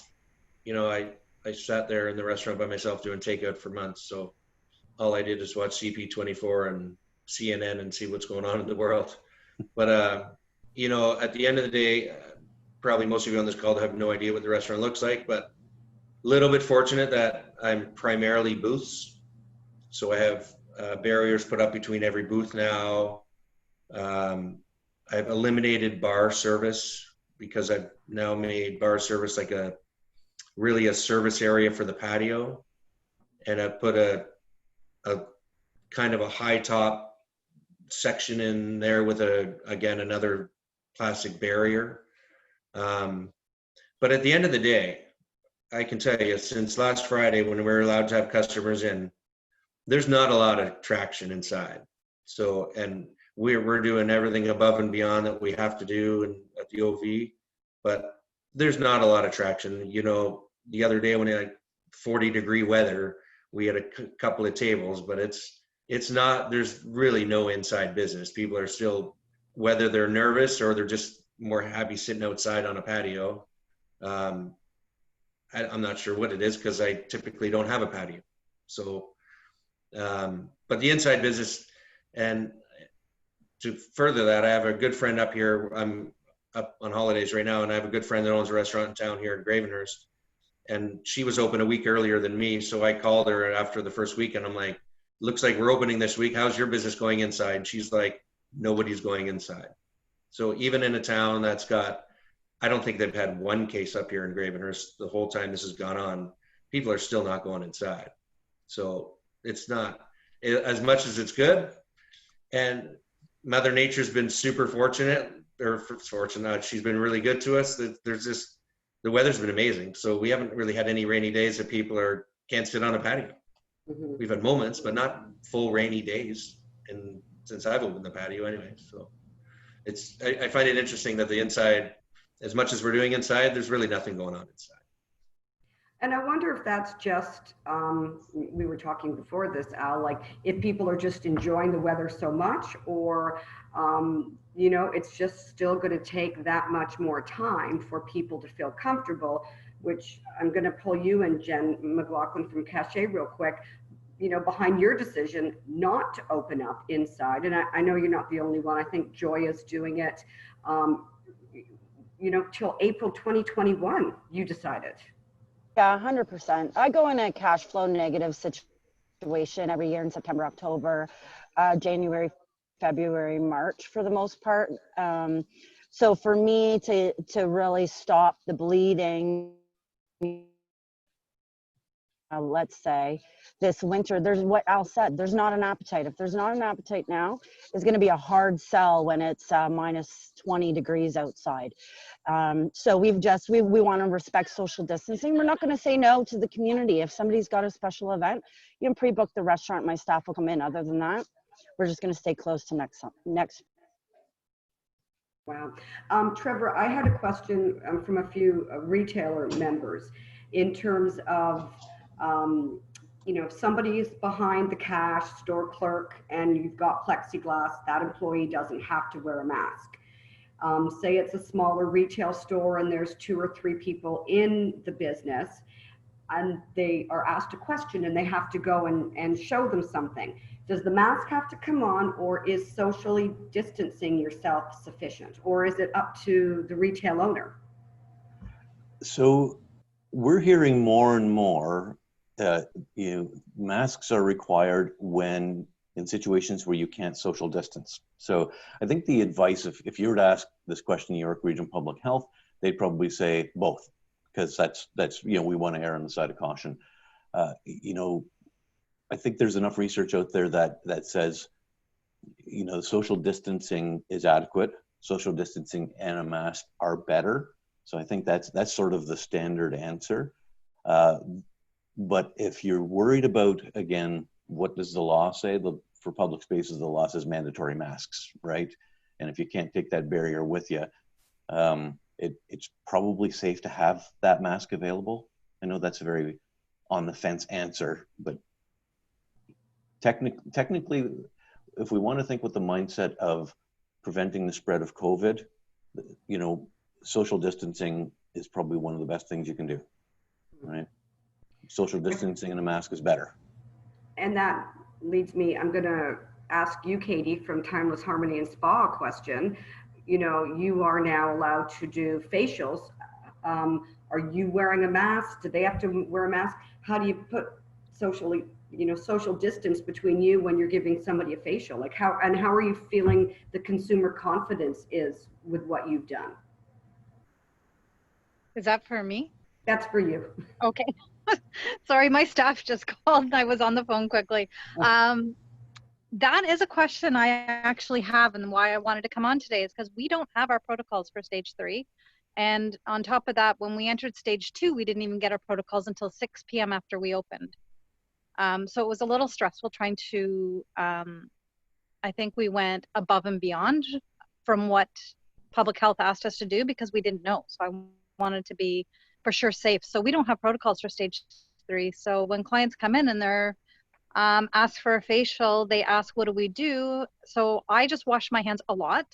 I sat there in the restaurant by myself doing takeout for months. So all I did is watch CP24 and CNN and see what's going on in the world. But at the end of the day, probably most of you on this call have no idea what the restaurant looks like, but a little bit fortunate that I'm primarily booths. So I have barriers put up between every booth now. I've eliminated bar service because I've now made bar service like a service area for the patio. And I put a kind of a high top section in there with again, another plastic barrier. But at the end of the day, I can tell you, since last Friday when we were allowed to have customers in, there's not a lot of traction inside. So, and we're doing everything above and beyond that we have to do at the OV, but there's not a lot of traction. You know, the other day when it had 40-degree weather, we had a couple of tables, but it's not, there's really no inside business. People are still, whether they're nervous or they're just more happy sitting outside on a patio. I'm not sure what it is because I typically don't have a patio. So, but the inside business, and to further that, I have a good friend up here. I'm up on holidays right now, and I have a good friend that owns a restaurant in town here in Gravenhurst. And she was open a week earlier than me. So I called her after the first week and I'm like, looks like we're opening this week. How's your business going inside? And she's like, nobody's going inside. So even in a town that's got, I don't think they've had one case up here in Gravenhurst the whole time this has gone on, people are still not going inside. So it's not, as much as it's good, and Mother Nature's been super fortunate, she's been really good to us. There's just, the weather's been amazing. So we haven't really had any rainy days that people can't sit on a patio. Mm-hmm. We've had moments, but not full rainy days. And since I've opened the patio anyway, so I find it interesting that the inside, as much as we're doing inside, there's really nothing going on inside. And I wonder if that's just, we were talking before this, Al, like if people are just enjoying the weather so much, or, you know, it's just still going to take that much more time for people to feel comfortable, which I'm going to pull you and Jen McLaughlin from Cachet real quick, you know, behind your decision not to open up inside. And I know you're not the only one. I think Joy is doing it, you know, till April 2021, you decided. Yeah, 100%. I go in a cash flow negative situation every year in September, October, January, February, March for the most part. So for me to really stop the bleeding, let's say this winter, there's what Al said, there's not an appetite. If there's not an appetite now, it's going to be a hard sell when it's minus 20 degrees outside. So we want to respect social distancing. We're not going to say no to the community. If somebody's got a special event, you can pre-book the restaurant. My staff will come in. Other than that, we're just going to stay close to next. Wow. Trevor, I had a question from a few retailer members in terms of, you know, if somebody is behind the cash, store clerk, and you've got plexiglass, that employee doesn't have to wear a mask. Say it's a smaller retail store and there's 2 or 3 people in the business and they are asked a question and they have to go and show them something. Does the mask have to come on, or is socially distancing yourself sufficient, or is it up to the retail owner? So we're hearing more and more you know, masks are required when in situations where you can't social distance. So I think the advice, if you were to ask this question in York Region Public Health, they'd probably say both, because that's you know, we want to err on the side of caution. You know, I think there's enough research out there that says, you know, social distancing is adequate. Social distancing and a mask are better. So I think that's sort of the standard answer. But if you're worried about, again, what does the law say? For public spaces, the law says mandatory masks, right? And if you can't take that barrier with you, it's probably safe to have that mask available. I know that's a very on the fence answer, but technically, if we want to think with the mindset of preventing the spread of COVID, you know, social distancing is probably one of the best things you can do, right? Social distancing and a mask is better. And that leads me, I'm going to ask you, Katie, from Timeless Harmony and Spa a question. You know, you are now allowed to do facials. Are you wearing a mask? Do they have to wear a mask? How do you put social distance between you when you're giving somebody a facial? Like how are you feeling the consumer confidence is with what you've done? Is that for me? That's for you. Okay. Sorry, my staff just called and I was on the phone quickly. That is a question I actually have, and why I wanted to come on today is because we don't have our protocols for stage 3. And on top of that, when we entered stage 2, we didn't even get our protocols until 6 p.m. after we opened. So it was a little stressful trying to, I think we went above and beyond from what public health asked us to do because we didn't know. So I wanted to be for sure safe. So we don't have protocols for stage 3. So when clients come in and they're ask for a facial, they ask, what do we do? So I just wash my hands a lot.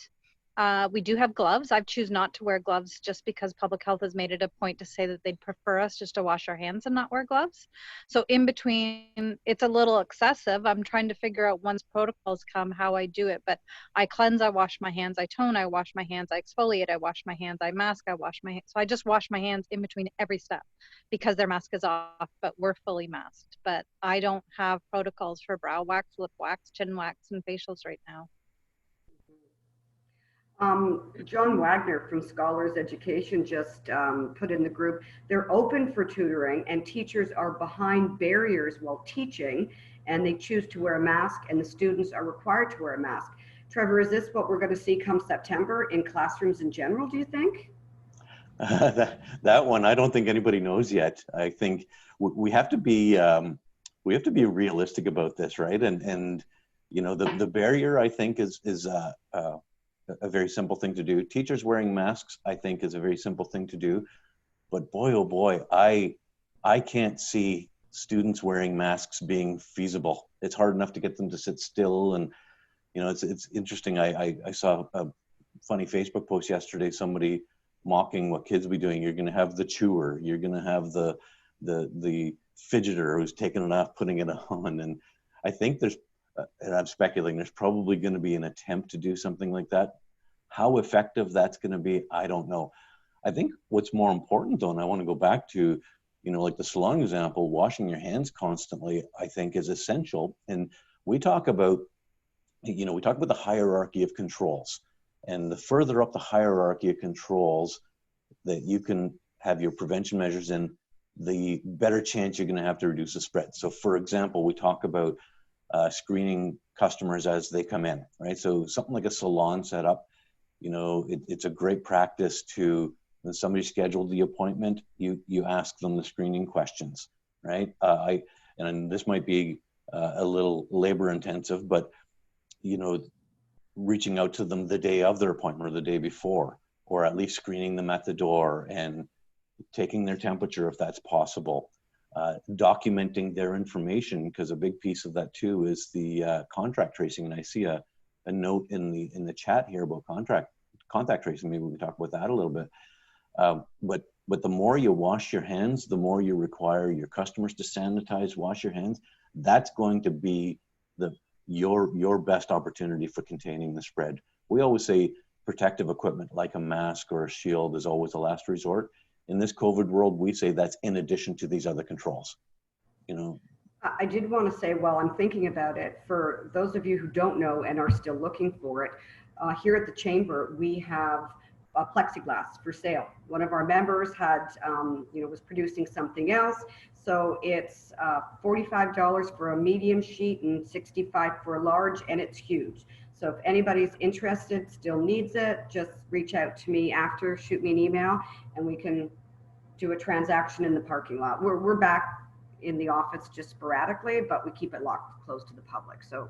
We do have gloves. I choose not to wear gloves just because public health has made it a point to say that they'd prefer us just to wash our hands and not wear gloves. So in between, it's a little excessive. I'm trying to figure out once protocols come, how I do it, but I cleanse, I wash my hands, I tone, I wash my hands, I exfoliate, I wash my hands, I mask, I wash my hands. So I just wash my hands in between every step because their mask is off, but we're fully masked. But I don't have protocols for brow wax, lip wax, chin wax, and facials right now. John Wagner from Scholars Education just put in the group, they're open for tutoring and teachers are behind barriers while teaching and they choose to wear a mask and the students are required to wear a mask. Trevor, is this what we're going to see come September in classrooms in general, do you think? That one, I don't think anybody knows yet. I think we have to be realistic about this, right? And you know, the barrier, I think, is a very simple thing to do. Teachers wearing masks, I think, is a very simple thing to do. But boy, oh boy, I can't see students wearing masks being feasible. It's hard enough to get them to sit still. And, you know, it's interesting. I saw a funny Facebook post yesterday, somebody mocking what kids will be doing. You're going to have the chewer. You're going to have the fidgeter who's taking it off, putting it on. And I think there's, and I'm speculating, there's probably going to be an attempt to do something like that. How effective that's going to be, I don't know. I think what's more important, though, and I want to go back to, you know, like the salon example, washing your hands constantly, I think is essential. And we talk about, you know, we talk about the hierarchy of controls. And the further up the hierarchy of controls that you can have your prevention measures in, the better chance you're going to have to reduce the spread. So, for example, we talk about screening customers as they come in, right? So something like a salon setup, you know, it's a great practice to, when somebody scheduled the appointment, you ask them the screening questions, right? And this might be a little labor intensive, but, you know, reaching out to them the day of their appointment or the day before, or at least screening them at the door and taking their temperature if that's possible. Documenting their information, because a big piece of that too is the contact tracing. And I see a note in the chat here about contact tracing. Maybe we can talk about that a little bit. But the more you wash your hands, the more you require your customers to sanitize, wash your hands. That's going to be your best opportunity for containing the spread. We always say protective equipment like a mask or a shield is always a last resort. In this COVID world, we say that's in addition to these other controls, you know. I did want to say, while I'm thinking about it, for those of you who don't know and are still looking for it, here at the Chamber, we have plexiglass for sale. One of our members had, was producing something else. So it's $45 for a medium sheet and $65 for a large, and it's huge. So if anybody's interested, still needs it, just reach out to me after, shoot me an email, and we can do a transaction in the parking lot. We're back in the office just sporadically, but we keep it locked close to the public. So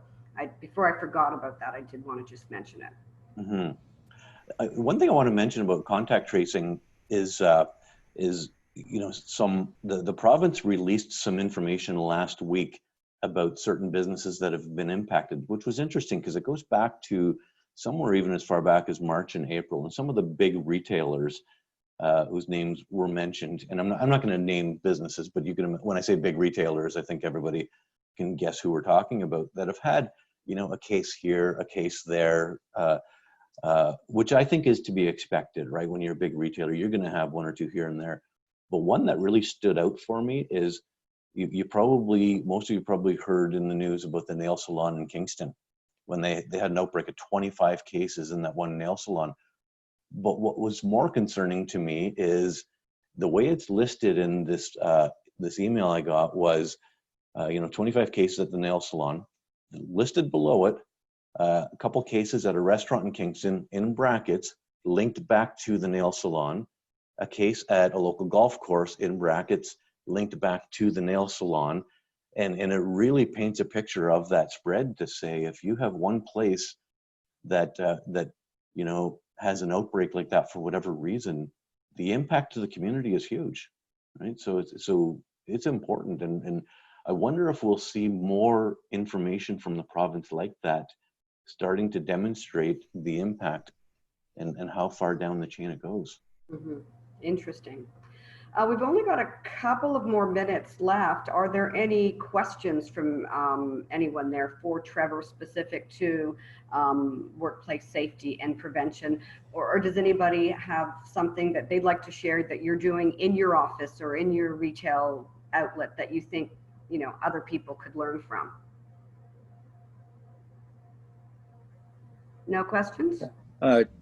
before I forgot about that, I did want to just mention it. Mm-hmm. One thing I want to mention about contact tracing is you know, the province released some information last week about certain businesses that have been impacted, which was interesting because it goes back to somewhere even as far back as March and April, and some of the big retailers whose names were mentioned. And I'm not going to name businesses, but you can, when I say big retailers, I think everybody can guess who we're talking about, that have had, you know, a case here, a case there, which I think is to be expected, right? When you're a big retailer, you're going to have one or two here and there. But one that really stood out for me is most of you probably heard in the news about the nail salon in Kingston when they had an outbreak of 25 cases in that one nail salon. But what was more concerning to me is the way it's listed in this email I got was, 25 cases at the nail salon. listed below it, a couple cases at a restaurant in Kingston, in brackets, linked back to the nail salon, a case at a local golf course, in brackets, linked back to the nail salon. And it really paints a picture of that spread to say, if you have one place that, you know, has an outbreak like that for whatever reason, the impact to the community is huge, right? So it's important. And I wonder if we'll see more information from the province like that, starting to demonstrate the impact and how far down the chain it goes. Mm-hmm. Interesting. We've only got a couple of more minutes left. Are there any questions from anyone there for Trevor specific to workplace safety and prevention? Or does anybody have something that they'd like to share that you're doing in your office or in your retail outlet that you think, you know, other people could learn from? No questions?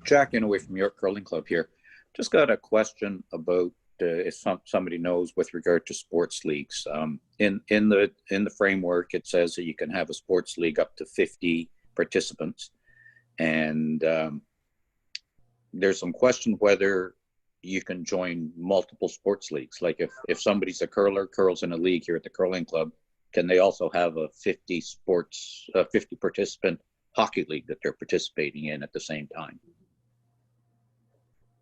Jack Inouye from York Curling Club here. Just got a question about if somebody knows with regard to sports leagues. In the framework, it says that you can have a sports league up to 50 participants, and there's some question whether you can join multiple sports leagues. Like if somebody's a curler, curls in a league here at the curling club, can they also have a 50 participant hockey league that they're participating in at the same time?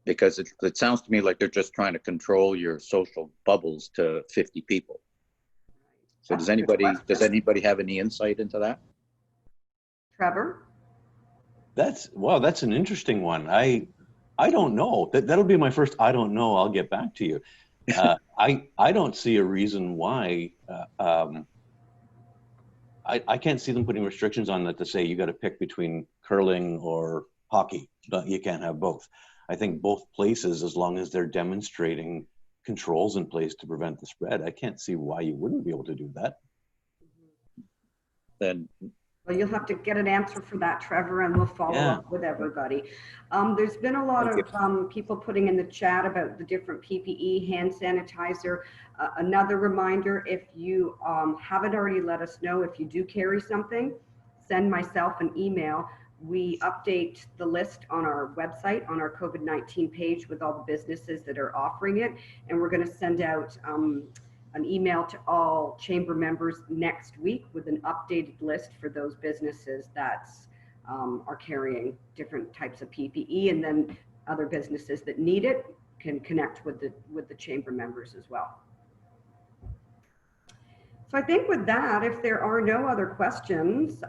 Because it sounds to me like they're just trying to control your social bubbles to 50 people. So does anybody have any insight into that? Trevor? That's an interesting one. I don't know. That'll be my first I don't know. I'll get back to you. I don't see a reason why. I can't see them putting restrictions on that to say you got to pick between curling or hockey. You can't have both. I think both places, as long as they're demonstrating controls in place to prevent the spread, I can't see why you wouldn't be able to do that. Then, well, you'll have to get an answer for that, Trevor, and we'll follow up with everybody. There's been a lot of people putting in the chat about the different PPE, hand sanitizer. Another reminder, if you haven't already let us know, if you do carry something, send myself an email. We update the list on our website, on our COVID-19 page with all the businesses that are offering it. And we're going to send out an email to all chamber members next week with an updated list for those businesses that are carrying different types of PPE, and then other businesses that need it can connect with the chamber members as well. So I think with that, if there are no other questions,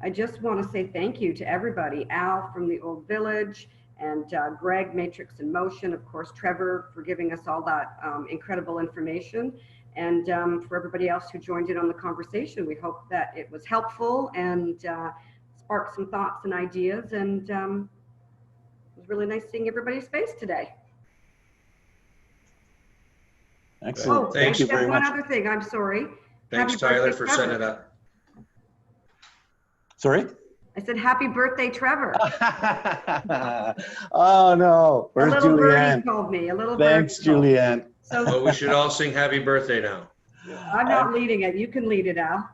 I just want to say thank you to everybody. Al from the Old Village, and Greg, Matrix in Motion, of course, Trevor for giving us all that incredible information, and for everybody else who joined in on the conversation. We hope that it was helpful and sparked some thoughts and ideas, and it was really nice seeing everybody's face today. Excellent. Oh, Thank you very one much. other thing, I'm sorry. Thanks, Happy Tyler, birthday, for Trevor. setting it up. Sorry? I said, happy birthday, Trevor. Oh no, where's a little Julianne? birdie told me, a little Thanks, birdie told me. Julianne. So Well, we should all sing happy birthday now. I'm not leading it. You can lead it, Al.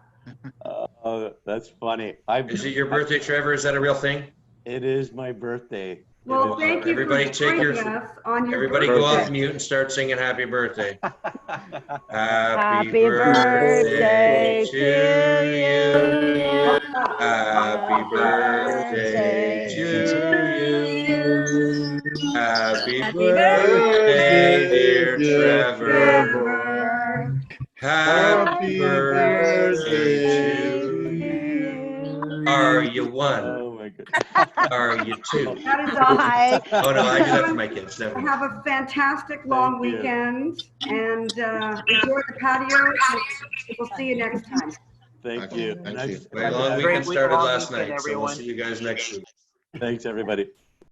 Oh, that's funny. Is it your birthday, Trevor? Is that a real thing? It is my birthday. Well, thank you Everybody for take your- joining us on your Everybody birthday. go off mute and start singing happy birthday. Happy birthday to you. Happy birthday to you. Happy birthday, dear Trevor. Happy birthday to you. Are you one? Oh my goodness. Are you two? That is awesome. Bye. Oh no, I do that for my kids. Never mind. Have a fantastic long Thank you. weekend, and enjoy the patio. We'll see you next time. Thank you. Thank you. My long weekend started last night, so we'll see you guys next week. Thanks, everybody.